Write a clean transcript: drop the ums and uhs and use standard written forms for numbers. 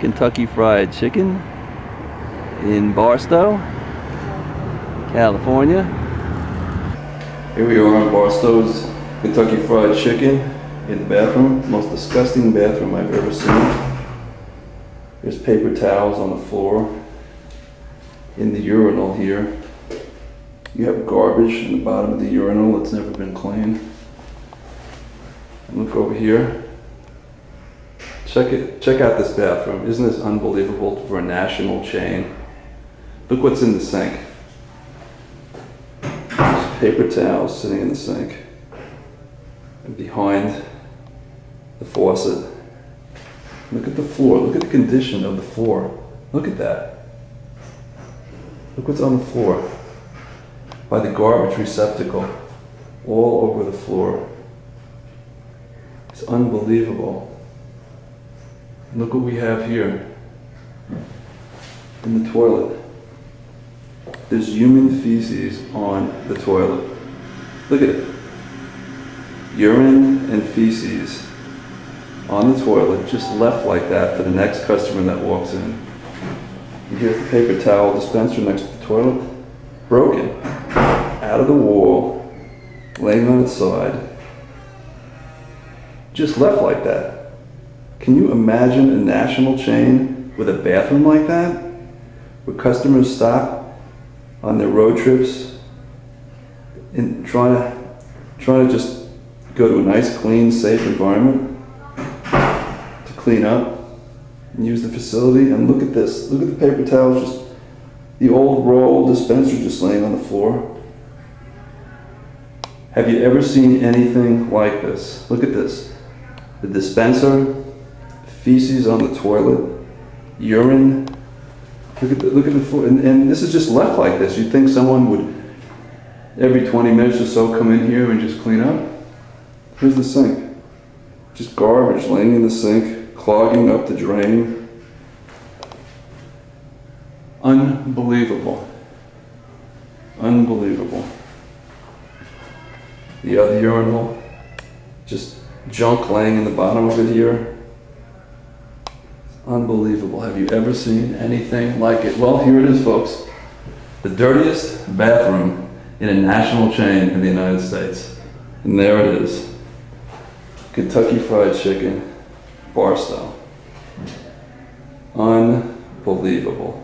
Kentucky Fried Chicken in Barstow, California. Here we are in Barstow's Kentucky Fried Chicken in the bathroom. Most disgusting bathroom I've ever seen. There's paper towels on the floor. In the urinal here, you have garbage in the bottom of the urinal that's never been cleaned. And look over here. Check out this bathroom. Isn't this unbelievable for a national chain? Look what's in the sink. There's paper towels sitting in the sink. And behind the faucet. Look at the floor. Look at the condition of the floor. Look at that. Look what's on the floor. By the garbage receptacle. All over the floor. It's unbelievable. Look what we have here in the toilet. There's human feces on the toilet. Look at it. Urine and feces on the toilet, just left like that for the next customer that walks in. And here's the paper towel dispenser next to the toilet. Broken. Out of the wall. Laying on its side. Just left like that. Can you imagine a national chain with a bathroom like that? Where customers stop on their road trips and trying to just go to a nice, clean, safe environment to clean up and use the facility. And look at this. Look at the paper towels, just the old roll dispenser just laying on the floor. Have you ever seen anything like this? Look at this. The dispenser, feces on the toilet, urine. Look at the floor, and this is just left like this. You'd think someone would, every 20 minutes or so, come in here and just clean up. Here's the sink. Just garbage laying in the sink, clogging up the drain. Unbelievable. Unbelievable. The other urinal, just junk laying in the bottom of it here. Unbelievable. Have you ever seen anything like it? Well, here it is, folks. The dirtiest bathroom in a national chain in the United States. And there it is. Kentucky Fried Chicken, Barstow. Unbelievable.